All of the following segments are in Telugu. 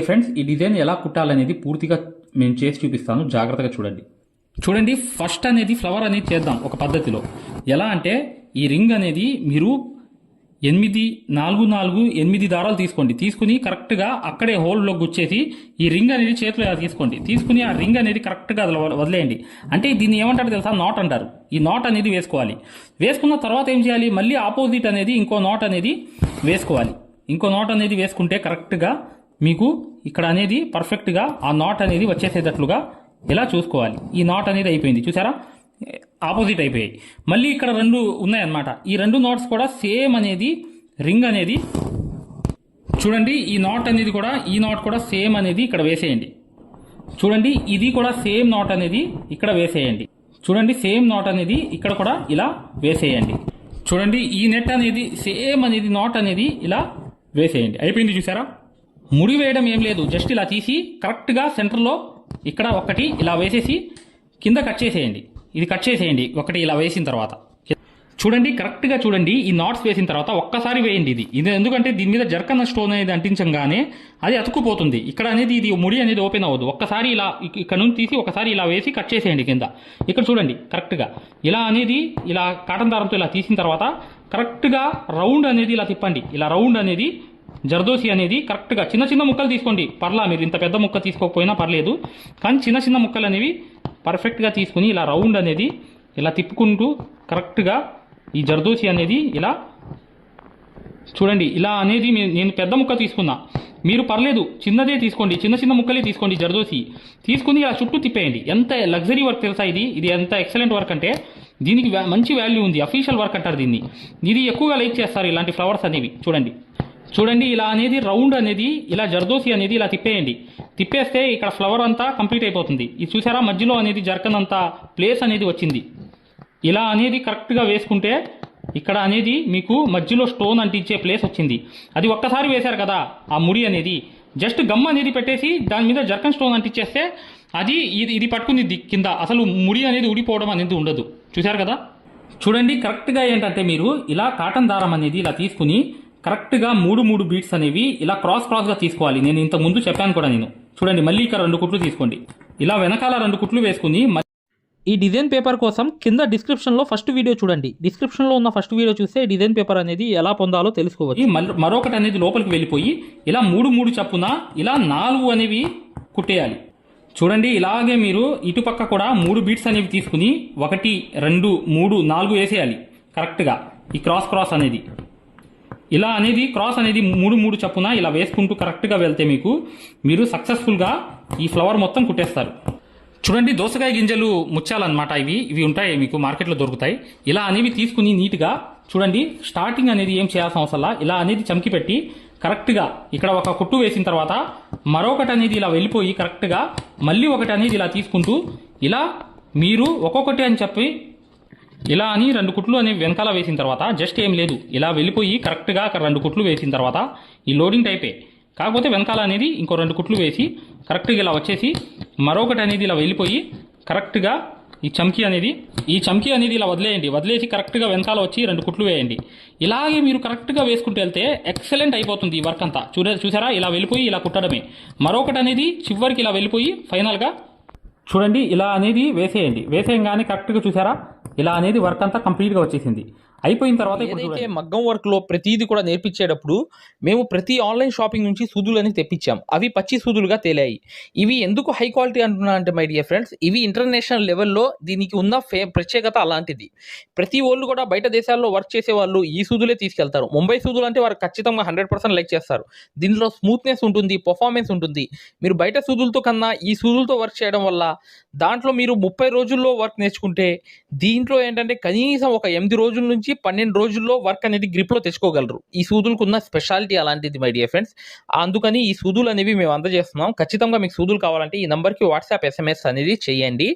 ఫ్రెండ్స్, ఈ డిజైన్ ఎలా కుట్టాలనేది పూర్తిగా నేను చేసి చూపిస్తాను, జాగ్రత్తగా చూడండి. చూడండి, ఫస్ట్ అనేది ఫ్లవర్ అనేది చేద్దాం ఒక పద్ధతిలో. ఎలా అంటే ఈ రింగ్ అనేది మీరు 8 దారాలు తీసుకోండి. తీసుకుని కరెక్ట్గా అక్కడే హోల్లో గుచ్చేసి ఈ రింగ్ అనేది చేతిలో తీసుకోండి. తీసుకుని ఆ రింగ్ అనేది కరెక్ట్గా వదిలేయండి. అంటే దీన్ని ఏమంటారు తెలుసా? నాట్ అంటారు. ఈ నాట్ అనేది వేసుకోవాలి. వేసుకున్న తర్వాత ఏం చేయాలి? మళ్ళీ ఆపోజిట్ అనేది ఇంకో నాట్ అనేది వేసుకోవాలి. ఇంకో నాట్ అనేది వేసుకుంటే కరెక్ట్గా మీకు ఇక్కడ అనేది పర్ఫెక్ట్గా ఆ నాట్ అనేది వచ్చేసేటట్లుగా ఇలా చూసుకోవాలి. ఈ నాట్ అనేది అయిపోయింది, చూసారా? ఆపోజిట్ అయిపోయాయి. మళ్ళీ ఇక్కడ 2 ఉన్నాయన్నమాట. ఈ 2 నాట్స్ కూడా సేమ్ అనేది రింగ్ అనేది చూడండి. ఈ నాట్ అనేది కూడా, ఈ నాట్ కూడా సేమ్ అనేది ఇక్కడ వేసేయండి. చూడండి, ఇది కూడా సేమ్ నాట్ అనేది ఇక్కడ వేసేయండి. చూడండి, సేమ్ నాట్ అనేది ఇక్కడ కూడా ఇలా వేసేయండి. చూడండి, ఈ నెట్ అనేది సేమ్ అనేది నాట్ అనేది ఇలా వేసేయండి. అయిపోయింది, చూసారా? ముడి వేయడం ఏం లేదు, జస్ట్ ఇలా తీసి కరెక్ట్గా సెంటర్లో ఇక్కడ ఒకటి ఇలా వేసేసి కింద కట్ చేసేయండి. ఇది కట్ చేసేయండి ఒకటి ఇలా వేసిన తర్వాత. చూడండి, కరెక్ట్గా చూడండి, ఈ నాట్స్ వేసిన తర్వాత ఒక్కసారి వేయండి. ఇది ఎందుకంటే దీని మీద జర్కన్ స్టోన్ అనేది అంటించగానే అది అతుక్కుపోతుంది. ఇక్కడ అనేది ఇది ముడి అనేది ఓపెన్ అవ్వదు. ఒక్కసారి ఇలా ఇక్కడ నుంచి తీసి ఒకసారి ఇలా వేసి కట్ చేసేయండి కింద. ఇక్కడ చూడండి, కరెక్ట్గా ఇలా అనేది ఇలా కాటన్ దారంతో ఇలా తీసిన తర్వాత కరెక్ట్గా రౌండ్ అనేది ఇలా తిప్పండి. ఇలా రౌండ్ అనేది జర్దోసి అనేది కరెక్ట్గా చిన్న చిన్న ముక్కలు తీసుకోండి. పర్లా, మీరు ఇంత పెద్ద ముక్క తీసుకోకపోయినా పర్లేదు, కానీ చిన్న చిన్న ముక్కలు అనేవి పర్ఫెక్ట్గా తీసుకుని ఇలా రౌండ్ అనేది ఇలా తిప్పుకుంటూ కరెక్ట్గా ఈ జర్దోసి అనేది ఇలా చూడండి. ఇలా అనేది నేను పెద్ద ముక్క తీసుకున్నా, మీరు పర్లేదు చిన్నదే తీసుకోండి, చిన్న చిన్న ముక్కలే తీసుకోండి. జర్దోసి తీసుకుని ఇలా చుట్టూ తిప్పేయండి. ఎంత లగ్జరీ వర్క్ తెలుసా ఇది ఎంత ఎక్సలెంట్ వర్క్ అంటే దీనికి మంచి వాల్యూ ఉంది. అఫీషియల్ వర్క్ అంటారు దీన్ని. ఇది ఎక్కువగా లైక్ చేస్తారు ఇలాంటి ఫ్లవర్స్ అనేవి. చూడండి, ఇలా అనేది రౌండ్ అనేది ఇలా జర్దోసి అనేది ఇలా తిప్పేయండి. తిప్పేస్తే ఇక్కడ ఫ్లవర్ అంతా కంప్లీట్ అయిపోతుంది. ఇది చూసారా? మధ్యలో అనేది జర్కన్ అంతా ప్లేస్ అనేది వచ్చింది. ఇలా అనేది కరెక్ట్గా వేసుకుంటే ఇక్కడ అనేది మీకు మధ్యలో స్టోన్ అంటించే ప్లేస్ వచ్చింది. అది ఒక్కసారి వేశారు కదా ఆ ముడి అనేది, జస్ట్ గమ్ అనేది పెట్టేసి దాని మీద జర్కన్ స్టోన్ అంటించేస్తే అది ఇది పట్టుకుంది కింద. అసలు ముడి అనేది ఊడిపోవడం అనేది ఉండదు. చూశారు కదా? చూడండి, కరెక్ట్గా ఏంటంటే మీరు ఇలా కాటన్ దారం అనేది ఇలా తీసుకుని కరెక్ట్గా 3 బీట్స్ అనేవి ఇలా క్రాస్గా తీసుకోవాలి. నేను ఇంత ముందు చెప్పాను కూడా నేను. చూడండి, మళ్ళీ ఇక్కడ 2 కుట్లు తీసుకోండి. ఇలా వెనకాల 2 కుట్లు వేసుకుని ఈ డిజైన్ పేపర్ కోసం కింద డిస్క్రిప్షన్లో ఫస్ట్ వీడియో చూడండి. డిస్క్రిప్షన్లో ఉన్న ఫస్ట్ వీడియో చూస్తే డిజైన్ పేపర్ అనేది ఎలా పొందాలో తెలుసుకోవచ్చు. మరొకటి అనేది లోపలికి వెళ్ళిపోయి ఇలా 3 చప్పున ఇలా 4 అనేవి కుట్టేయాలి. చూడండి, ఇలాగే మీరు ఇటుపక్క కూడా 3 బీట్స్ అనేవి తీసుకుని 1 2 3 4 వేసేయాలి కరెక్ట్గా. ఈ క్రాస్ అనేది ఇలా అనేది క్రాస్ అనేది 3 చప్పున ఇలా వేసుకుంటూ కరెక్ట్గా వెళ్తే మీరు సక్సెస్ఫుల్గా ఈ ఫ్లవర్ మొత్తం కుట్టేస్తారు. చూడండి, దోసకాయ గింజలు ముచ్చాలన్నమాట. ఇవి ఉంటాయి, మీకు మార్కెట్లో దొరుకుతాయి. ఇలా అనేవి తీసుకుని నీట్గా చూడండి, స్టార్టింగ్ అనేది ఏం చేయాల్సిన అవసరం ఇలా అనేది చమ్కి పెట్టి కరెక్ట్గా ఇక్కడ ఒక కుట్టు వేసిన తర్వాత మరొకటి అనేది ఇలా వెళ్ళిపోయి కరెక్ట్గా మళ్ళీ ఒకటి అనేది ఇలా తీసుకుంటూ ఇలా మీరు ఒక్కొక్కటి అని చెప్పి ఇలా అని 2 కుట్లు అనేవి వెనకాల వేసిన తర్వాత జస్ట్ ఏం లేదు, ఇలా వెళ్ళిపోయి కరెక్ట్గా అక్కడ 2 కుట్లు వేసిన తర్వాత ఈ లోడింగ్ టైపే, కాకపోతే వెనకాల అనేది ఇంకో 2 కుట్లు వేసి కరెక్ట్గా ఇలా వచ్చేసి మరొకటి అనేది ఇలా వెళ్ళిపోయి కరెక్ట్గా ఈ చమ్కీ అనేది ఇలా వదిలేసి కరెక్ట్గా వెనకాల వచ్చి 2 కుట్లు వేయండి. ఇలాగే మీరు కరెక్ట్గా వేసుకుంటూ వెళ్తే ఎక్సలెంట్ అయిపోతుంది ఈ వర్క్ అంతా. చూసారా? ఇలా వెళ్ళిపోయి ఇలా కుట్టడమే. మరొకటి అనేది చివరికి ఇలా వెళ్ళిపోయి ఫైనల్గా చూడండి ఇలా అనేది వేసేయంగానే కరెక్ట్గా చూసారా? ఇలా అనేది వర్క్ అంతా కంప్లీట్గా వచ్చేసింది. అయిపోయిన తర్వాత ఏదైతే మగ్గం వర్క్లో ప్రతిదీ కూడా నేర్పించేటప్పుడు మేము ప్రతి ఆన్లైన్ షాపింగ్ నుంచి సూదులని తెప్పించాం. అవి పచ్చి సూదులుగా తేలాయి. ఇవి ఎందుకు హై క్వాలిటీ అంటున్నా అంటే మై డియర్ ఫ్రెండ్స్, ఇవి ఇంటర్నేషనల్ లెవెల్లో దీనికి ఉన్న ప్రత్యేకత అలాంటిది. ప్రతి వాళ్ళు కూడా బయట దేశాల్లో వర్క్ చేసే వాళ్ళు ఈ సూదులే తీసుకెళ్తారు. ముంబై సూదులు అంటే వారు ఖచ్చితంగా 100% లైక్ చేస్తారు. దీనిలో స్మూత్నెస్ ఉంటుంది, పర్ఫార్మెన్స్ ఉంటుంది. మీరు బయట సూదులతో కన్నా ఈ సూదులతో వర్క్ చేయడం వల్ల దాంట్లో మీరు 30 రోజుల్లో వర్క్ నేర్చుకుంటే దీంట్లో ఏంటంటే కనీసం ఒక 8 రోజుల నుంచి 12 రోజుల్లో వర్క్ అనేది గ్రిప్లో తెచ్చుకోగలరు. ఈ సూదులకు ఉన్న స్పెషాలిటీ అలాంటిది మై డియర్ ఫ్రెండ్స్. అందుకని ఈ సూదులు అనేవి మేము అందజేస్తున్నాం. ఖచ్చితంగా మీకు సూదులు కావాలంటే ఈ నెంబర్కి వాట్సాప్ SMS అనేది చేయండి.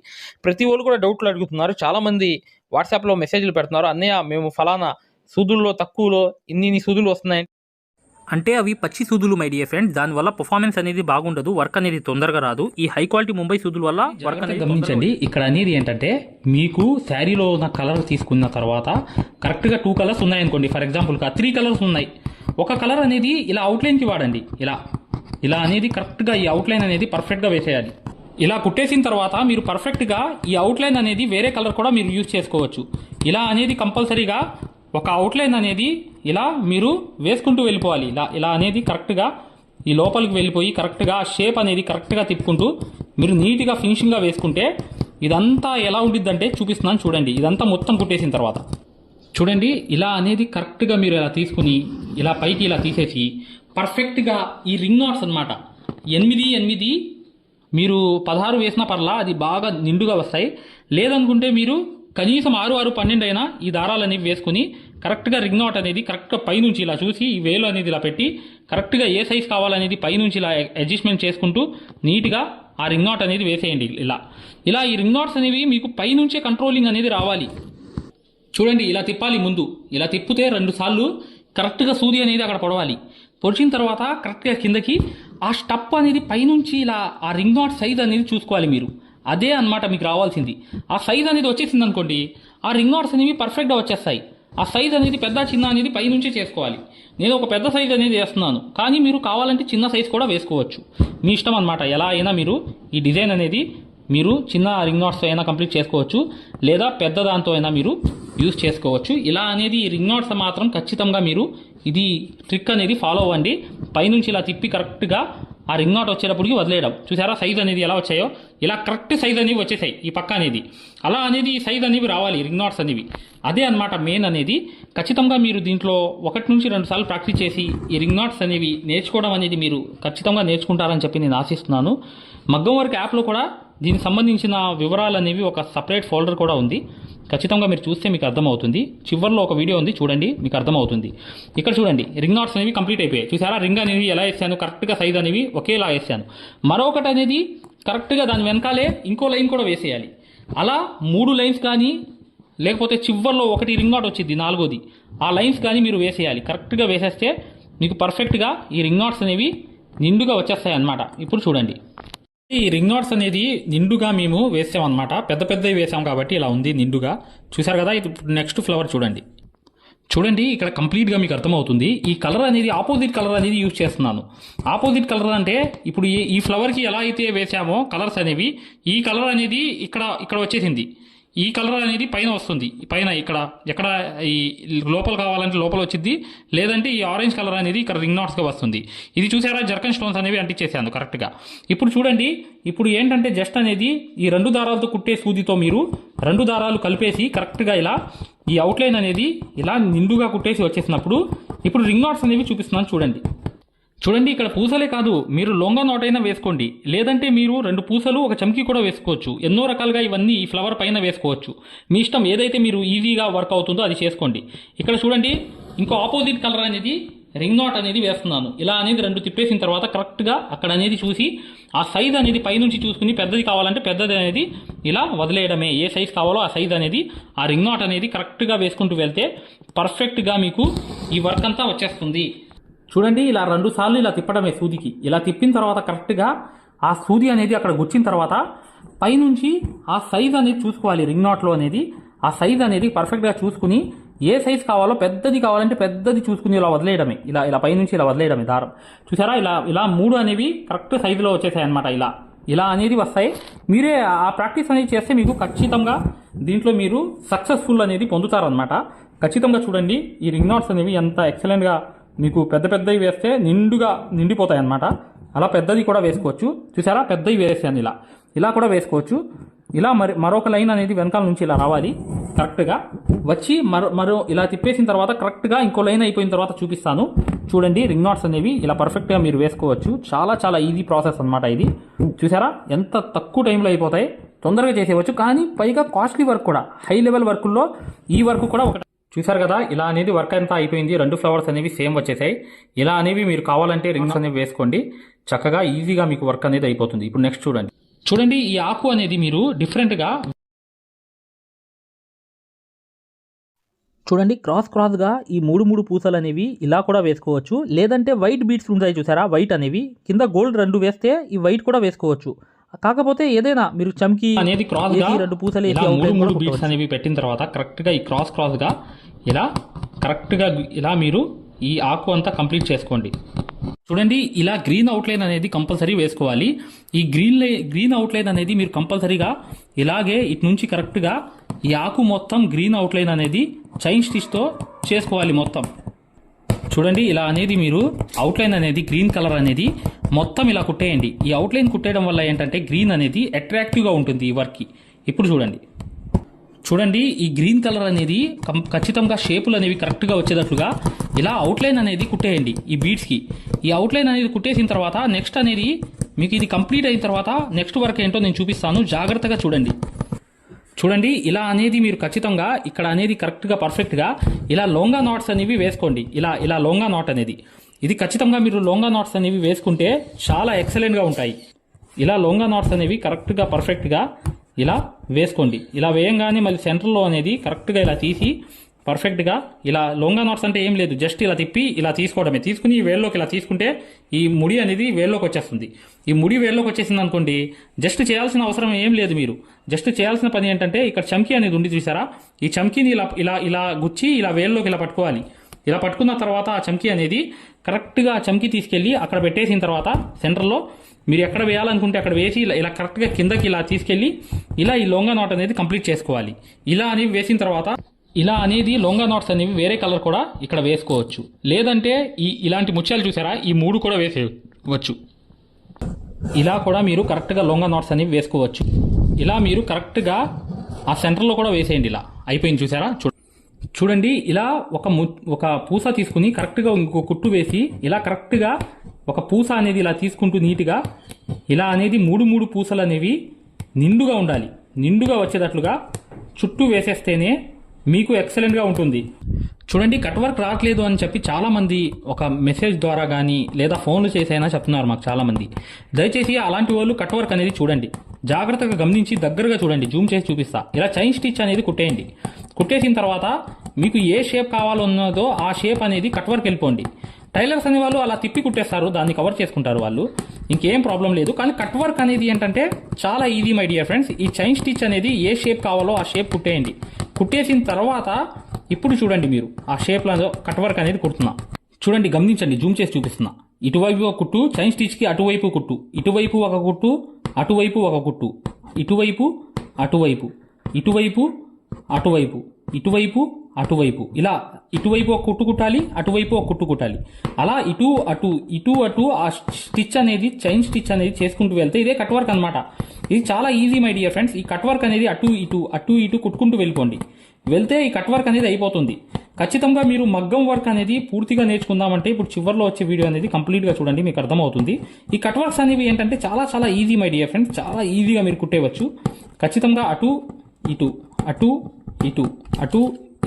ప్రతి వాళ్ళు కూడా డౌట్లు అడుగుతున్నారు. చాలామంది వాట్సాప్లో మెసేజ్లు పెడుతున్నారు, అన్నయ్య మేము ఫలానా సూదుల్లో తక్కువలో ఇన్ని సూదులు వస్తున్నాయి అంటే అవి పచ్చి సూదులు మై డియర్ ఫ్రెండ్స్. దానివల్ల పర్ఫార్మెన్స్ అనేది బాగుండదు, వర్క్ అనేది తొందరగా రాదు. ఈ హై క్వాలిటీ ముంబై సూదుల వల్ల వర్క్ అనేది గమనించండి. ఇక్కడ అనేది ఏంటంటే మీకు శారీలో ఉన్న కలర్ తీసుకున్న తర్వాత కరెక్ట్గా 2 కలర్స్ ఉన్నాయనుకోండి, ఫర్ ఎగ్జాంపుల్గా 3 కలర్స్ ఉన్నాయి. ఒక కలర్ అనేది ఇలా అవుట్లైన్కి వాడండి. ఇలా ఇలా అనేది కరెక్ట్గా ఈ అవుట్లైన్ అనేది పర్ఫెక్ట్గా వేసేయాలి. ఇలా కుట్టేసిన తర్వాత మీరు పర్ఫెక్ట్గా ఈ అవుట్లైన్ అనేది వేరే కలర్ కూడా మీరు యూజ్ చేసుకోవచ్చు. ఇలా అనేది కంపల్సరీగా ఒక అవుట్లైన్ అనేది ఇలా మీరు వేసుకుంటూ వెళ్ళిపోవాలి. ఇలా అనేది కరెక్ట్గా ఈ లోపలికి వెళ్ళిపోయి కరెక్ట్గా షేప్ అనేది కరెక్ట్గా తిప్పుకుంటూ మీరు నీట్గా ఫినిషింగ్గా వేసుకుంటే ఇదంతా ఎలా ఉండిద్దంటే చూపిస్తున్నాను చూడండి. ఇదంతా మొత్తం కుట్టేసిన తర్వాత చూడండి, ఇలా అనేది కరెక్ట్గా మీరు ఇలా తీసుకుని ఇలా పైకి ఇలా తీసేసి పర్ఫెక్ట్గా ఈ రింగ్ నాట్స్ అనమాట 8 మీరు 16 వేసినా పర్లా, అది బాగా నిండుగా వస్తాయి. లేదనుకుంటే మీరు కనీసం 6, 12 అయినా ఈ దారాలు అనేవి వేసుకుని కరెక్ట్గా రింగ్ నాట్ అనేది కరెక్ట్గా పైనుంచి ఇలా చూసి ఈ వేలు అనేది ఇలా పెట్టి కరెక్ట్గా ఏ సైజ్ కావాలనేది పైనుంచి ఇలా అడ్జస్ట్మెంట్ చేసుకుంటూ నీట్గా ఆ రింగ్ నాట్ అనేది వేసేయండి. ఇలా ఈ రింగ్ నాట్స్ అనేవి మీకు పైనుంచే కంట్రోలింగ్ అనేది రావాలి. చూడండి, ఇలా తిప్పాలి. ముందు ఇలా తిప్పితే 2 సార్లు కరెక్ట్గా సూది అనేది అక్కడ పొడవాలి. పొడిచిన తర్వాత కరెక్ట్గా కిందకి ఆ స్టప్ అనేది పైనుంచి ఇలా ఆ రింగ్ నాట్ సైజ్ అనేది చూసుకోవాలి మీరు. అదే అన్నమాట మీకు రావాల్సింది. ఆ సైజ్ అనేది వచ్చేసింది అనుకోండి, ఆ రింగ్ నాట్స్ అనేవి పర్ఫెక్ట్గా వచ్చేస్తాయి. ఆ సైజ్ అనేది పెద్ద చిన్న అనేది పైనుంచే చేసుకోవాలి. నేను ఒక పెద్ద సైజ్ అనేది వేస్తున్నాను, కానీ మీరు కావాలంటే చిన్న సైజ్ కూడా వేసుకోవచ్చు. మీ ఇష్టం అనమాట. ఎలా అయినా మీరు ఈ డిజైన్ అనేది మీరు చిన్న రింగ్ నాట్స్తో అయినా కంప్లీట్ చేసుకోవచ్చు, లేదా పెద్ద దాంతో అయినా మీరు యూజ్ చేసుకోవచ్చు. ఇలా అనేది ఈ రింగ్ నాట్స్ మాత్రం ఖచ్చితంగా మీరు ఇది ట్రిక్ అనేది ఫాలో అవ్వండి. పైనుంచి ఇలా తిప్పి కరెక్ట్గా ఆ రింగ్ నాట్ వచ్చేటప్పటికి వదిలేయడం. చూసారా సైజ్ అనేది ఎలా వచ్చాయో? ఇలా కరెక్ట్ సైజ్ అనేవి వచ్చేసాయి ఈ పక్క అనేది. అలా అనేది ఈ సైజ్ అనేవి రావాలి రింగ్ నాట్స్ అనేవి. అదే అనమాట మెయిన్ అనేది. ఖచ్చితంగా మీరు దీంట్లో 1 నుంచి 2 సార్లు ప్రాక్టీస్ చేసి ఈ రింగ్ నాట్స్ అనేవి నేర్చుకోవడం అనేది మీరు ఖచ్చితంగా నేర్చుకుంటారని చెప్పి నేను ఆశిస్తున్నాను. మగ్గం వర్క్ యాప్లో కూడా దీనికి సంబంధించిన వివరాలు అనేవి ఒక సపరేట్ ఫోల్డర్ కూడా ఉంది. ఖచ్చితంగా మీరు చూస్తే మీకు అర్థమవుతుంది. చివరిలో ఒక వీడియో ఉంది, చూడండి, మీకు అర్థమవుతుంది. ఇక్కడ చూడండి, రింగ్ నాట్స్ అనేవి కంప్లీట్ అయిపోయాయి. చూసారా రింగ్ అనేవి ఎలా వేసాను, కరెక్ట్గా సైజ్ అనేవి ఒకేలా వేసాను. మరొకటి అనేది కరెక్ట్గా దాని వెనకాలే ఇంకో లైన్ కూడా వేసేయాలి. అలా 3 లైన్స్ కానీ లేకపోతే చివరిలో ఒకటి రింగ్ నాట్ వచ్చింది 4వది, ఆ లైన్స్ కానీ మీరు వేసేయాలి. కరెక్ట్గా వేసేస్తే మీకు పర్ఫెక్ట్గా ఈ రింగ్ నాట్స్ అనేవి నిండుగా వచ్చేస్తాయి అన్నమాట. ఇప్పుడు చూడండి, ఈ రింగ్ నాట్స్ అనేది నిండుగా మేము వేసాం అనమాట. పెద్దవి వేసాం కాబట్టి ఇలా ఉంది నిండుగా. చూసారు కదా. ఇప్పుడు నెక్స్ట్ ఫ్లవర్ చూడండి, ఇక్కడ కంప్లీట్గా మీకు అర్థమవుతుంది. ఈ కలర్ అనేది ఆపోజిట్ కలర్ అనేది యూజ్ చేస్తున్నాను. ఆపోజిట్ కలర్ అంటే ఇప్పుడు ఈ ఫ్లవర్కి ఎలా అయితే వేసామో కలర్స్ అనేవి, ఈ కలర్ అనేది ఇక్కడ వచ్చేసింది. ఈ కలర్ అనేది పైన వస్తుంది. పైన ఎక్కడ ఈ లోపల కావాలంటే లోపల వచ్చింది, లేదంటే ఈ ఆరెంజ్ కలర్ అనేది ఇక్కడ రింగ్ నాట్స్గా వస్తుంది. ఇది చూసారా, జర్కన్ స్టోన్స్ అనేవి అంటించేసాను కరెక్ట్గా. ఇప్పుడు చూడండి, ఇప్పుడు ఏంటంటే జస్ట్ అనేది ఈ 2 దారాలతో కుట్టే సూదితో మీరు 2 దారాలు కలిపేసి కరెక్ట్గా ఇలా ఈ అవుట్లైన్ అనేది ఇలా నిండుగా కుట్టేసి వచ్చేసినప్పుడు ఇప్పుడు రింగ్ నాట్స్ అనేవి చూపిస్తున్నాను చూడండి. ఇక్కడ పూసలే కాదు, మీరు లొంగ నాట్ అయినా వేసుకోండి, లేదంటే మీరు 2 పూసలు ఒక చమ్కీ కూడా వేసుకోవచ్చు. ఎన్నో రకాలుగా ఇవన్నీ ఈ ఫ్లవర్ పైన వేసుకోవచ్చు. మీ ఇష్టం, ఏదైతే మీరు ఈజీగా వర్క్ అవుతుందో అది చేసుకోండి. ఇక్కడ చూడండి, ఇంకో ఆపోజిట్ కలర్ అనేది రింగ్ నాట్ అనేది వేస్తున్నాను. ఇలా అనేది 2 తిప్పేసిన తర్వాత కరెక్ట్గా అక్కడ అనేది చూసి ఆ సైజ్ అనేది పైనుంచి చూసుకుని పెద్దది కావాలంటే పెద్దది అనేది ఇలా వదిలేయడమే. ఏ సైజ్ కావాలో ఆ సైజ్ అనేది ఆ రింగ్ నాట్ అనేది కరెక్ట్గా వేసుకుంటూ వెళ్తే పర్ఫెక్ట్గా మీకు ఈ వర్క్ అంతా వచ్చేస్తుంది. చూడండి, ఇలా 2 సార్లు ఇలా తిప్పడమే సూదికి. ఇలా తిప్పిన తర్వాత కరెక్ట్గా ఆ సూది అనేది అక్కడ గుచ్చిన తర్వాత పైనుంచి ఆ సైజ్ అనేది చూసుకోవాలి. రింగ్ నాట్లో అనేది ఆ సైజ్ అనేది పర్ఫెక్ట్గా చూసుకుని ఏ సైజ్ కావాలో పెద్దది కావాలంటే పెద్దది చూసుకుని ఇలా వదిలేయడమే. ఇలా పైనుంచి ఇలా వదిలేయడమే దారం. చూసారా, ఇలా 3 అనేవి కరెక్ట్ సైజులో వచ్చేసాయి అనమాట. ఇలా అనేది వస్తాయి. మీరే ఆ ప్రాక్టీస్ అనేది చేస్తే మీకు ఖచ్చితంగా దీంట్లో మీరు సక్సెస్ఫుల్ అనేది పొందుతారనమాట. ఖచ్చితంగా చూడండి, ఈ రింగ్ నాట్స్ అనేవి ఎంత ఎక్సలెంట్గా మీకు పెద్దవి వేస్తే నిండిపోతాయి అన్నమాట. అలా పెద్దది కూడా వేసుకోవచ్చు. చూసారా, పెద్దవి వేసాను ఇలా కూడా వేసుకోవచ్చు. ఇలా మరొక లైన్ అనేది వెనకాల నుంచి ఇలా రావాలి. కరెక్ట్గా వచ్చి మరో ఇలా తిప్పేసిన తర్వాత కరెక్ట్గా ఇంకో లైన్ అయిపోయిన తర్వాత చూపిస్తాను. చూడండి, రింగ్ నాట్స్ అనేవి ఇలా పర్ఫెక్ట్గా మీరు వేసుకోవచ్చు. చాలా ఈజీ ప్రాసెస్ అనమాట ఇది. చూసారా, ఎంత తక్కువ టైంలో అయిపోతాయి, తొందరగా చేసేవచ్చు. కానీ పైగా కాస్ట్లీ వర్క్ కూడా, హై లెవెల్ వర్కుల్లో ఈ వర్క్ కూడా ఒకటి. చూసారు కదా, ఇలా అనేది వర్క్ అంతా అయిపోయింది. 2 ఫ్లవర్స్ అనేవి సేమ్ వచ్చేసాయి. ఇలా అనేవి మీరు కావాలంటే రింగ్స్ అనేవి వేసుకోండి. చక్కగా ఈజీగా మీకు వర్క్ అనేది అయిపోతుంది. ఇప్పుడు నెక్స్ట్ చూడండి, ఈ ఆకు అనేది మీరు డిఫరెంట్గా చూడండి, క్రాస్గా ఈ 3 పూసలు అనేవి ఇలా కూడా వేసుకోవచ్చు. లేదంటే వైట్ బీడ్స్ ఉంటాయి చూసారా, వైట్ అనేవి కింద గోల్డ్ 2 వేస్తే ఈ వైట్ కూడా వేసుకోవచ్చు. కాకపోతే ఏదైనా మీరు చమ్కీ అనేది క్రాస్ గా 2 పూసలు వేసి 3 బీడ్స్ అనేవి పెట్టిన తర్వాత కరెక్ట్గా ఈ క్రాస్ గా ఇలా కరెక్ట్గా ఇలా మీరు ఈ ఆకు అంతా కంప్లీట్ చేసుకోండి. చూడండి ఇలా గ్రీన్ అవుట్లైన్ అనేది కంపల్సరీ వేసుకోవాలి. ఈ గ్రీన్ అవుట్లైన్ అనేది మీరు కంపల్సరీగా ఇలాగే ఇటు నుంచి కరెక్ట్గా ఈ ఆకు మొత్తం గ్రీన్ అవుట్లైన్ అనేది చైన్ స్టిచ్తో చేసుకోవాలి మొత్తం. చూడండి ఇలా అనేది మీరు అవుట్లైన్ అనేది గ్రీన్ కలర్ అనేది మొత్తం ఇలా కుట్టేయండి. ఈ అవుట్లైన్ కుట్టేయడం వల్ల ఏంటంటే గ్రీన్ అనేది అట్రాక్టివ్గా ఉంటుంది ఈ వర్క్కి. ఇప్పుడు చూడండి ఈ గ్రీన్ కలర్ అనేది ఖచ్చితంగా షేపులు అనేవి కరెక్ట్గా వచ్చేటట్లుగా ఇలా అవుట్లైన్ అనేది కుట్టేయండి ఈ బీడ్స్కి. ఈ అవుట్లైన్ అనేది కుట్టేసిన తర్వాత నెక్స్ట్ అనేది మీకు ఇది కంప్లీట్ అయిన తర్వాత నెక్స్ట్ వర్క్ ఏంటో నేను చూపిస్తాను, జాగ్రత్తగా చూడండి ఇలా అనేది మీరు ఖచ్చితంగా ఇక్కడ అనేది కరెక్ట్గా పర్ఫెక్ట్గా ఇలా లోంగా నాట్స్ అనేవి వేసుకోండి. ఇలా లోంగా నాట్ అనేది ఇది ఖచ్చితంగా మీరు లోంగా నాట్స్ అనేవి వేసుకుంటే చాలా ఎక్సలెంట్గా ఉంటాయి. ఇలా లోంగా నాట్స్ అనేవి కరెక్ట్గా పర్ఫెక్ట్గా ఇలా వేసుకోండి. ఇలా వేయంగానే మళ్ళీ సెంటర్లో అనేది కరెక్ట్గా ఇలా తీసి పర్ఫెక్ట్గా ఇలా లోంగా నాట్స్ అంటే ఏం లేదు, జస్ట్ ఇలా తిప్పి ఇలా తీసుకోవడమే. తీసుకుని ఈ వేల్లోకి ఇలా తీసుకుంటే ఈ ముడి అనేది వేల్లోకి వచ్చేస్తుంది. ఈ ముడి వేల్లోకి వచ్చేసింది అనుకోండి, జస్ట్ చేయాల్సిన అవసరం ఏం లేదు. మీరు జస్ట్ చేయాల్సిన పని ఏంటంటే ఇక్కడ చమ్కీ అనేది ఉంది చూసారా, ఈ చమ్కీని ఇలా గుచ్చి ఇలా వేల్లోకి ఇలా పట్టుకోవాలి. ఇలా పట్టుకున్న తర్వాత ఆ చమ్కీ అనేది కరెక్ట్గా ఆ చమ్కీ తీసుకెళ్ళి అక్కడ పెట్టేసిన తర్వాత సెంటర్లో మీరు ఎక్కడ వేయాలనుకుంటే అక్కడ వేసి ఇలా కరెక్ట్గా కిందకి ఇలా తీసుకెళ్ళి ఇలా ఈ లోంగా నాట్ అనేది కంప్లీట్ చేసుకోవాలి. ఇలా అనేవి వేసిన తర్వాత ఇలా అనేది లోంగా నాట్స్ అనేవి వేరే కలర్ కూడా ఇక్కడ వేసుకోవచ్చు. లేదంటే ఇలాంటి ముత్యాలు చూసారా, ఈ 3 కూడా వేసేయవచ్చు. ఇలా కూడా మీరు కరెక్ట్గా లోంగా నాట్స్ అనేవి వేసుకోవచ్చు. ఇలా మీరు కరెక్ట్గా ఆ సెంటర్లో కూడా వేసేయండి. ఇలా అయిపోయింది చూసారా. చూడండి ఇలా ఒక పూస తీసుకుని కరెక్ట్గా ఇంకో కుట్టు వేసి ఇలా కరెక్ట్గా ఒక పూస అనేది ఇలా తీసుకుంటూ నీట్గా ఇలా అనేది 3 పూసలు అనేవి నిండుగా ఉండాలి. నిండుగా వచ్చేటట్లుగా చుట్టూ వేసేస్తేనే మీకు ఎక్సలెంట్గా ఉంటుంది. చూడండి కట్ వర్క్ రావట్లేదు అని చెప్పి చాలామంది ఒక మెసేజ్ ద్వారా కానీ లేదా ఫోన్లు చేసైనా చెప్తున్నారు మాకు చాలామంది. దయచేసి అలాంటి వాళ్ళు కట్ వర్క్ అనేది చూడండి, జాగ్రత్తగా గమనించి దగ్గరగా చూడండి, జూమ్ చేసి చూపిస్తా. ఇలా చైన్ స్టిచ్ అనేది కుట్టేయండి. కుట్టేసిన తర్వాత మీకు ఏ షేప్ కావాలన్నదో ఆ షేప్ అనేది కట్ వర్క్ వెళ్ళిపోండి. టైలర్స్ అనే వాళ్ళు అలా తిప్పి కుట్టేస్తారు, దాన్ని కవర్ చేసుకుంటారు వాళ్ళు, ఇంకేం ప్రాబ్లం లేదు. కానీ కట్ వర్క్ అనేది ఏంటంటే చాలా ఈజీ మై డియర్ ఫ్రెండ్స్. ఈ చైన్ స్టిచ్ అనేది ఏ షేప్ కావాలో ఆ షేప్ కుట్టేయండి. కుట్టేసిన తర్వాత ఇప్పుడు చూడండి మీరు ఆ షేప్లో కట్ వర్క్ అనేది కుడుతున్నా. చూడండి గమనించండి, జూమ్ చేసి చూపిస్తున్నా. ఇటువైపు ఒక కుట్టు, చైన్ స్టిచ్కి అటువైపు కుట్టు, ఇటువైపు ఒక కుట్టు, అటువైపు ఒక కుట్టు, ఇటువైపు అటువైపు, ఇటువైపు అటువైపు, ఇటువైపు అటువైపు, ఇలా ఇటువైపు ఒక కుట్టు కుట్టాలి, అటువైపు ఒక కుట్టు కుట్టాలి. అలా ఇటు అటు ఆ స్టిచ్ అనేది చైన్ స్టిచ్ అనేది చేసుకుంటూ వెళ్తే ఇదే కట్ వర్క్ అనమాట. ఇది చాలా ఈజీ మై డియర్ ఫ్రెండ్స్. ఈ కట్ వర్క్ అనేది అటు ఇటు కుట్టుకుంటూ వెళ్ళిపోండి. వెళ్తే ఈ కట్ వర్క్ అనేది అయిపోతుంది. ఖచ్చితంగా మీరు మగ్గం వర్క్ అనేది పూర్తిగా నేర్చుకుందామంటే ఇప్పుడు చివరిలో వచ్చే వీడియో అనేది కంప్లీట్గా చూడండి, మీకు అర్థమవుతుంది. ఈ కట్ వర్క్స్ అనేవి ఏంటంటే చాలా చాలా ఈజీ మై డియర్ ఫ్రెండ్స్, చాలా ఈజీగా మీరు కుట్టేవచ్చు. ఖచ్చితంగా అటు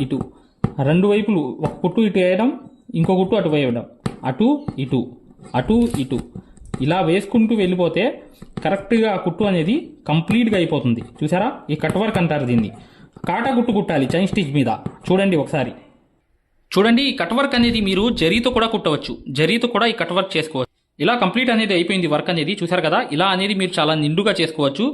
ఇటు రెండు వైపులు ఒక కుట్టు ఇటు వేయడం, ఇంకో కుట్టు అటు వేయడం, అటు ఇటు ఇలా వేసుకుంటూ వెళ్ళిపోతే కరెక్ట్గా ఆ కుట్టు అనేది కంప్లీట్గా అయిపోతుంది. చూసారా, ఈ కట్ వర్క్ అంటారు దీన్ని. కాటా కుట్టు కుట్టాలి చైన్ స్టిచ్ మీద. చూడండి ఒకసారి చూడండి, ఈ కట్ వర్క్ అనేది మీరు జరీతో కూడా కుట్టవచ్చు, జరీతో కూడా ఈ కట్ వర్క్ చేసుకోవచ్చు. ఇలా కంప్లీట్ అనేది అయిపోయింది వర్క్ అనేది. చూసారు కదా, ఇలా అనేది మీరు చాలా నిండుగా చేసుకోవచ్చు.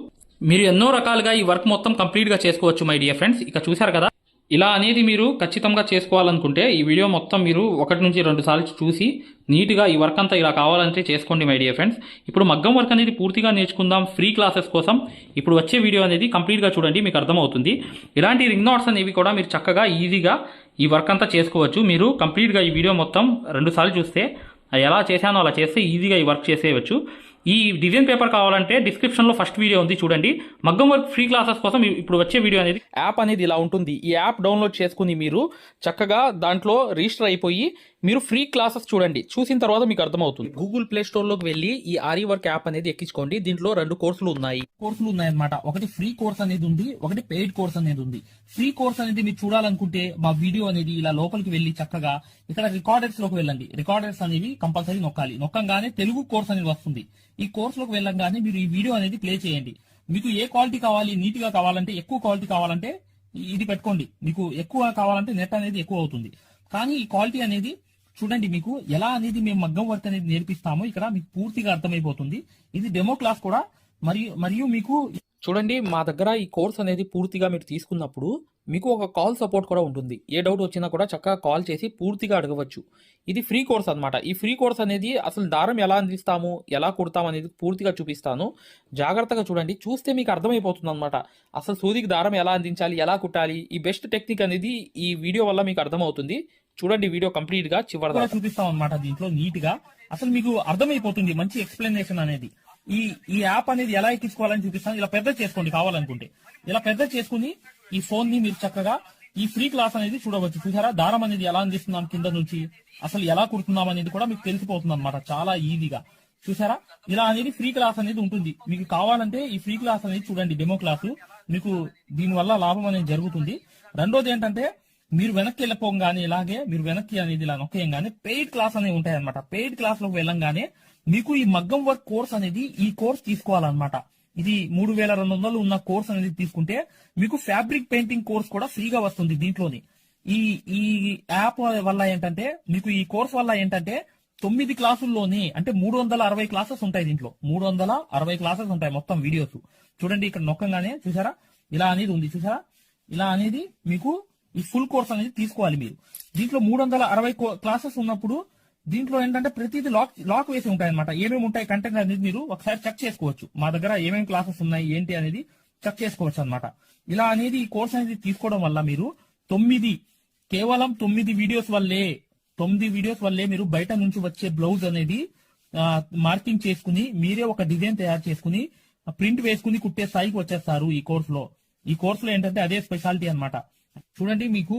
మీరు ఎన్నో రకాలుగా ఈ వర్క్ మొత్తం కంప్లీట్గా చేసుకోవచ్చు మై డియర్ ఫ్రెండ్స్. ఇక చూసారు కదా, ఇలా అనేది మీరు ఖచ్చితంగా చేసుకోవాలనుకుంటే ఈ వీడియో మొత్తం మీరు 1 నుంచి 2 సార్లు చూసి నీట్గా ఈ వర్క్ అంతా ఇలా కావాలంటే చేసుకోండి మై డియర్ ఫ్రెండ్స్. ఇప్పుడు మగ్గం వర్క్ అనేది పూర్తిగా నేర్చుకుందాం ఫ్రీ క్లాసెస్ కోసం. ఇప్పుడు వచ్చే వీడియో అనేది కంప్లీట్గా చూడండి, మీకు అర్థమవుతుంది. ఇలాంటి రింగ్ నాట్స్ అనేవి కూడా మీరు చక్కగా ఈజీగా ఈ వర్క్ అంతా చేసుకోవచ్చు. మీరు కంప్లీట్గా ఈ వీడియో మొత్తం 2 సార్లు చూస్తే ఎలా చేశానో అలా చేస్తే ఈజీగా ఈ వర్క్ చేసేయచ్చు. ఈ డిజైన్ పేపర్ కావాలంటే డిస్క్రిప్షన్లో ఫస్ట్ వీడియో ఉంది చూడండి. మగ్గం వర్క్ ఫ్రీ క్లాసెస్ కోసం ఇప్పుడు వచ్చే వీడియో అనేది యాప్ అనేది ఇలా ఉంటుంది. ఈ యాప్ డౌన్లోడ్ చేసుకుని మీరు చక్కగా దాంట్లో రిజిస్టర్ అయిపోయి మీరు ఫ్రీ క్లాసెస్ చూడండి. చూసిన తర్వాత మీకు అర్థమవుతుంది. గూగుల్ ప్లే స్టోర్లోకి వెళ్ళి ఈ ఆరి వర్క్ యాప్ అనేది ఎక్కించుకోండి. దీంట్లో 2 కోర్సులు ఉన్నాయన్నమాట. ఒకటి ఫ్రీ కోర్స్ అనేది ఉంది, ఒకటి పెయిడ్ కోర్స్ అనేది ఉంది. ఫ్రీ కోర్స్ అనేది మీరు చూడాలనుకుంటే మా వీడియో అనేది ఇలా లోపలికి వెళ్ళి చక్కగా ఇక్కడ రికార్డర్స్ లోకి వెళ్ళండి. రికార్డర్స్ అనేవి కంపల్సరీ నొక్కంగానే తెలుగు కోర్స్ అనేది వస్తుంది. ఈ కోర్స్ లోకి వెళ్ళంగానే మీరు ఈ వీడియో అనేది ప్లే చేయండి. మీకు ఏ క్వాలిటీ కావాలి, నీట్ గా కావాలంటే, ఎక్కువ క్వాలిటీ కావాలంటే ఇది పెట్టుకోండి. మీకు ఎక్కువ కావాలంటే నెట్ అనేది ఎక్కువ అవుతుంది. కానీ ఈ క్వాలిటీ అనేది చూడండి, మీకు ఎలా అనేది మేము మగ్గం వర్క్ అనేది నేర్పిస్తామో ఇక్కడ మీకు పూర్తిగా అర్థమైపోతుంది. ఇది డెమో క్లాస్ కూడా మరియు మీకు చూడండి మా దగ్గర ఈ కోర్స్ అనేది పూర్తిగా మీరు తీసుకున్నప్పుడు మీకు ఒక కాల్ సపోర్ట్ కూడా ఉంటుంది. ఏ డౌట్ వచ్చినా కూడా చక్కగా కాల్ చేసి పూర్తిగా అడగవచ్చు. ఇది ఫ్రీ కోర్స్ అన్నమాట. ఈ ఫ్రీ కోర్స్ అనేది అసలు దారం ఎలా అందిస్తాము, ఎలా కుడతాం అనేది పూర్తిగా చూపిస్తాను. జాగ్రత్తగా చూడండి. చూస్తే మీకు అర్థమైపోతుందన్నమాట. అసలు సూదికి దారం ఎలా అందించాలి, ఎలా కుట్టాలి, ఈ బెస్ట్ టెక్నిక్ అనేది ఈ వీడియో వల్ల మీకు అర్థమవుతుంది. చూడండి వీడియో కంప్లీట్గా చివరిదాకా చూపిస్తాం అనమాట. దీంట్లో నీట్ గా అసలు మీకు అర్థమైపోతుంది మంచి ఎక్స్ప్లెనేషన్ అనేది. ఈ ఈ యాప్ అనేది ఎలా ఎక్కించుకోవాలని చూపిస్తాను. ఇలా పెద్ద చేసుకోండి కావాలనుకుంటే. ఇలా పెద్ద చేసుకుని ఈ ఫోన్ ని మీరు చక్కగా ఈ ఫ్రీ క్లాస్ అనేది చూడవచ్చు. చూసారా దారం అనేది ఎలా అందిస్తున్నాం కింద నుంచి, అసలు ఎలా కుడుతున్నాం అనేది కూడా మీకు తెలిసిపోతుంది అనమాట చాలా ఈజీగా. చూసారా ఇలా అనేది ఫ్రీ క్లాస్ అనేది ఉంటుంది. మీకు కావాలంటే ఈ ఫ్రీ క్లాస్ అనేది చూడండి, డెమో క్లాసు. మీకు దీని వల్ల లాభం అనేది జరుగుతుంది. రెండోది ఏంటంటే మీరు వెనక్కి వెళ్ళిపోగానే ఇలాగే మీరు వెనక్కి అనేది ఇలా నొక్కేయంగానే పెయిడ్ క్లాస్ అనేవి ఉంటాయి అనమాట. పెయిడ్ క్లాస్ లోకి వెళ్ళంగానే మీకు ఈ మగ్గం వర్క్ కోర్స్ అనేది ఈ కోర్స్ తీసుకోవాలన్నమాట. ఇది 3200 ఉన్న కోర్స్ అనేది తీసుకుంటే మీకు ఫ్యాబ్రిక్ పెయింటింగ్ కోర్స్ కూడా ఫ్రీగా వస్తుంది దీంట్లోని. ఈ ఈ యాప్ వల్ల ఏంటంటే మీకు ఈ కోర్స్ వల్ల ఏంటంటే 9 క్లాసుల్లోని అంటే 360 క్లాసెస్ ఉంటాయి దీంట్లో. 360 క్లాసెస్ ఉంటాయి మొత్తం వీడియోస్. చూడండి ఇక్కడ నొక్కంగానే చూసారా ఇలా అనేది ఉంది. చూసారా ఇలా అనేది మీకు ఈ ఫుల్ కోర్స్ అనేది తీసుకోవాలి మీరు. దీంట్లో 360 క్లాసెస్ ఉన్నప్పుడు దీంట్లో ఏంటంటే ప్రతిదీ లాక్ వేసి ఉంటాయి అనమాట. ఏమేమి ఉంటాయి కంటెంట్ అనేది మీరు ఒకసారి చెక్ చేసుకోవచ్చు. మా దగ్గర ఏమేమి క్లాసెస్ ఉన్నాయి ఏంటి అనేది చెక్ చేసుకోవచ్చు అనమాట. ఇలా అనేది ఈ కోర్స్ అనేది తీసుకోవడం వల్ల మీరు కేవలం 9 వీడియోస్ వల్లే మీరు బయట నుంచి వచ్చే బ్లౌజ్ అనేది మార్కింగ్ చేసుకుని మీరే ఒక డిజైన్ తయారు చేసుకుని ప్రింట్ వేసుకుని కుట్టే స్థాయికి వచ్చేస్తారు ఈ కోర్సులో. ఈ కోర్సులో ఏంటంటే అదే స్పెషాలిటీ అన్నమాట. చూడండి మీకు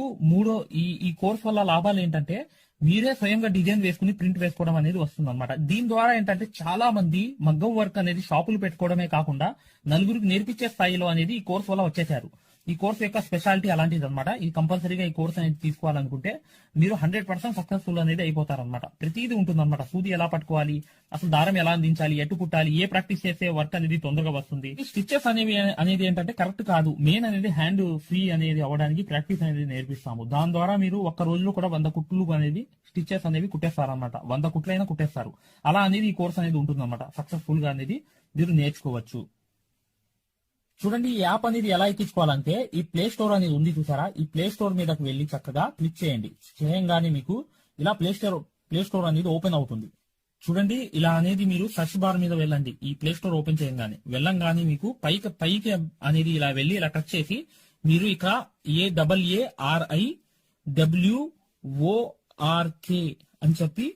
ఈ కోర్స్ వల్ల లాభాలు ఏంటంటే మీరే స్వయంగా డిజైన్ వేసుకుని ప్రింట్ వేసుకోవడం అనేది వస్తుంది అనమాట. దీని ద్వారా ఏంటంటే చాలా మంది మగ్గం వర్క్ అనేది షాపులు పెట్టుకోవడమే కాకుండా నలుగురికి నేర్పించే స్థాయిలో అనేది ఈ కోర్స్ వల్ల వచ్చేసారు. ఈ కోర్స్ యొక్క స్పెషాలిటీ అలాంటిది అనమాట. ఇది కంపల్సరీగా ఈ కోర్స్ అనేది తీసుకోవాలనుకుంటే మీరు 100% సక్సెస్ఫుల్ అనేది అయిపోతారనమాట. ప్రతిదీ ఉంటుందన్నమాట. సూది ఎలా పట్టుకోవాలి, అసలు దారం ఎలా అందించాలి, ఎటు కుట్టాలి, ఏ ప్రాక్టీస్ చేస్తే వర్క్ అనేది తొందరగా వస్తుంది. స్టిచెస్ అనేది ఏంటంటే కరెక్ట్ కాదు. మెయిన్ అనేది హ్యాండ్ ఫ్రీ అనేది అవ్వడానికి ప్రాక్టీస్ అనేది నేర్పిస్తాము. దాని ద్వారా మీరు ఒక్క రోజులో కూడా 100 కుట్లు అనేది స్టిచెస్ అనేవి కుట్టేస్తారనమాట. 100 కుట్లైనా కుట్టేస్తారు. అలా అనేది ఈ కోర్స్ అనేది ఉంటుందన్నమాట. సక్సెస్ఫుల్ గా అనేది మీరు నేర్చుకోవచ్చు. చూడండి ఈ యాప్ అనేది ఎలా ఎక్కించుకోవాలంటే ఈ ప్లే స్టోర్ అనేది ఉంది చూసారా. ఈ ప్లే స్టోర్ మీదకి వెళ్ళి చక్కగా క్లిక్ చేయండి. చేయంగానే మీకు ఇలా ప్లే స్టోర్ అనేది ఓపెన్ అవుతుంది. చూడండి ఇలా అనేది మీరు సర్చ్ బార్ మీద వెళ్ళండి. ఈ ప్లే స్టోర్ ఓపెన్ చేయంగానే వెళ్ళంగానే మీకు పైకి అనేది ఇలా వెళ్ళి ఇలా టచ్ చేసి మీరు ఇక్కడ AARIWORK అని చెప్పి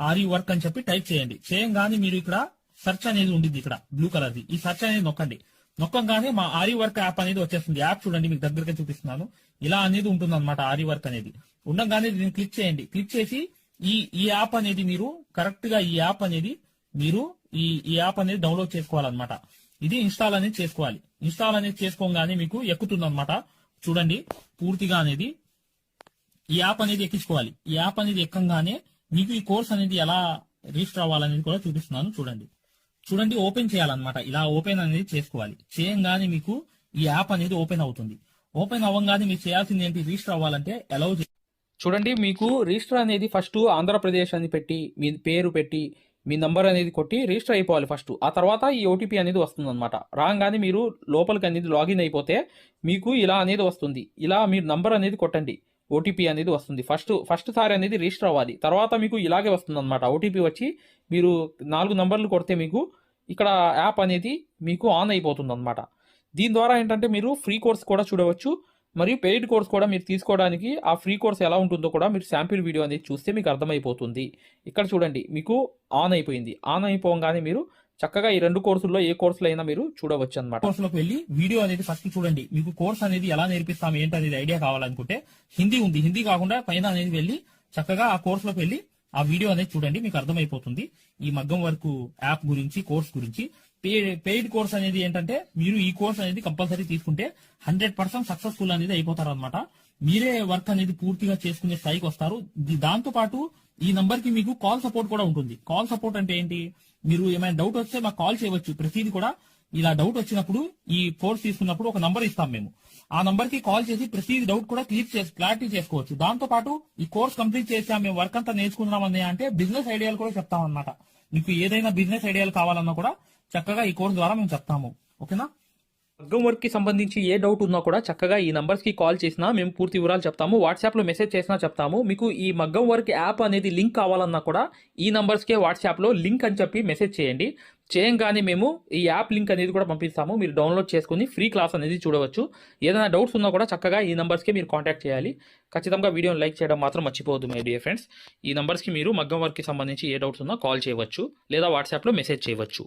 ఆరి వర్క్ అని చెప్పి టైప్ చేయండి. చేయంగానే మీరు ఇక్కడ సెర్చ్ అనేది ఉంటుంది ఇక్కడ బ్లూ కలర్ ది. ఈ సెర్చ్ అనేది నొక్కంగానే మా ఆరి వర్క్ యాప్ అనేది వచ్చేస్తుంది. యాప్ చూడండి మీకు దగ్గరగా చూపిస్తున్నాను. ఇలా అనేది ఉంటుంది అనమాట. ఆరి వర్క్ అనేది ఉండగానే దీన్ని క్లిక్ చేయండి. క్లిక్ చేసి ఈ యాప్ అనేది మీరు కరెక్ట్ గా ఈ యాప్ అనేది డౌన్లోడ్ చేసుకోవాలన్నమాట. ఇది ఇన్స్టాల్ అనేది చేసుకోవాలి. ఇన్స్టాల్ అనేది చేసుకోగానే మీకు ఎక్కుతుంది అనమాట. చూడండి పూర్తిగా అనేది ఈ యాప్ అనేది ఎక్కించుకోవాలి. ఈ యాప్ అనేది ఎక్కంగానే మీకు ఈ కోర్స్ అనేది ఎలా రిజిస్టర్ అవ్వాలనేది కూడా చూపిస్తున్నాను. చూడండి ఓపెన్ చేయాలన్నమాట. ఇలా ఓపెన్ అనేది చేసుకోవాలి. చేయంగానే మీకు ఈ యాప్ అనేది ఓపెన్ అవుతుంది. ఓపెన్ అవ్వగానే మీరు చేయాల్సింది ఏంటి, రిజిస్టర్ అవ్వాలంటే అలౌ. చూడండి మీకు రిజిస్టర్ అనేది ఫస్ట్ ఆంధ్రప్రదేశ్ అని పెట్టి మీ పేరు పెట్టి మీ నంబర్ అనేది కొట్టి రిజిస్టర్ అయిపోవాలి ఫస్ట్. ఆ తర్వాత ఈ ఓటీపీ అనేది వస్తుంది అనమాట. రాగానే మీరు లోపలికి అనేది లాగిన్ అయిపోతే మీకు ఇలా అనేది వస్తుంది. ఇలా మీరు నంబర్ అనేది కొట్టండి. ఓటీపీ అనేది వస్తుంది. ఫస్ట్ సారి అనేది రిజిస్టర్ అవ్వాలి. తర్వాత మీకు ఇలాగే వస్తుంది అనమాట. ఓటీపీ వచ్చి మీరు 4 నంబర్లు కొడితే మీకు ఇక్కడ యాప్ అనేది మీకు ఆన్ అయిపోతుంది అనమాట. దీని ద్వారా ఏంటంటే మీరు ఫ్రీ కోర్స్ కూడా చూడవచ్చు, మరియు పెయిడ్ కోర్స్ కూడా మీరు తీసుకోవడానికి ఆ ఫ్రీ కోర్స్ ఎలా ఉంటుందో కూడా మీరు శాంపిల్ వీడియో అనేది చూస్తే మీకు అర్థమైపోతుంది. ఇక్కడ చూడండి మీకు ఆన్ అయిపోయింది. ఆన్ అయిపోగానే మీరు చక్కగా ఈ 2 కోర్సుల్లో ఏ కోర్సులో అయినా మీరు చూడవచ్చు అనమాట. కోర్సులోకి వెళ్ళి వీడియో అనేది ఫస్ట్ చూడండి. మీకు కోర్స్ అనేది ఎలా నేర్పిస్తాం ఏంటనేది ఐడియా కావాలనుకుంటే హిందీ ఉంది. హిందీ కాకుండా పైన అనేది వెళ్ళి చక్కగా ఆ కోర్సులోకి వెళ్ళి ఆ వీడియో అనేది చూడండి. మీకు అర్థమైపోతుంది ఈ మగ్గం వర్క్ యాప్ గురించి, కోర్స్ గురించి. పెయిడ్ కోర్స్ అనేది ఏంటంటే మీరు ఈ కోర్స్ అనేది కంపల్సరీ తీసుకుంటే 100% సక్సెస్ఫుల్ అనేది అయిపోతారు అనమాట. మీరే వర్క్ అనేది పూర్తిగా చేసుకునే స్థాయికి వస్తారు. దాంతో పాటు ఈ నంబర్ కి మీకు కాల్ సపోర్ట్ కూడా ఉంటుంది. కాల్ సపోర్ట్ అంటే ఏంటి, మీరు ఏమైనా డౌట్ వస్తే మాకు కాల్ చేయవచ్చు. ప్రతిదీ కూడా ఇలా డౌట్ వచ్చినప్పుడు ఈ కోర్స్ తీసుకున్నప్పుడు ఒక నంబర్ ఇస్తాం మేము. ఆ నంబర్ కి కాల్ చేసి ప్రతి డౌట్ కూడా క్లారిటీ చేసుకోవచ్చు. దాంతో పాటు ఈ కోర్స్ కంప్లీట్ చేసాం, మేము వర్క్ అంతా నేర్చుకున్నామని అంటే బిజినెస్ ఐడియాలు కూడా చెప్తాం అనమాట. మీకు ఏదైనా బిజినెస్ ఐడియాలు కావాలన్నా కూడా చక్కగా ఈ కోర్స్ ద్వారా మేము చెప్తాము. ఓకేనా? మగ్గం వర్క్కి సంబంధించి ఏ డౌట్ ఉన్నా కూడా చక్కగా ఈ నంబర్స్కి కాల్ చేసినా మేము పూర్తి వివరాలు చెప్తాము. వాట్సాప్లో మెసేజ్ చేసినా చెప్తాము. మీకు ఈ మగ్గం వర్క్ యాప్ అనేది లింక్ కావాలన్నా కూడా ఈ నంబర్స్కే వాట్సాప్లో లింక్ అని చెప్పి మెసేజ్ చేయండి. చేయంగానే మేము ఈ యాప్ లింక్ అనేది కూడా పంపిస్తాము. మీరు డౌన్లోడ్ చేసుకుని ఫ్రీ క్లాస్ అనేది చూడవచ్చు. ఏదైనా డౌట్స్ ఉన్నా కూడా చక్కగా ఈ నంబర్స్కే మీరు కాంటాక్ట్ చేయాలి. ఖచ్చితంగా వీడియోని లైక్ చేయడం మాత్రం మర్చిపోవద్దు మై డియర్ ఫ్రెండ్స్. ఈ నంబర్స్కి మీరు మగ్గం వర్క్కి సంబంధించి ఏ డౌట్స్ ఉన్నా కాల్ చేయవచ్చు లేదా వాట్సాప్లో మెసేజ్ చేయవచ్చు.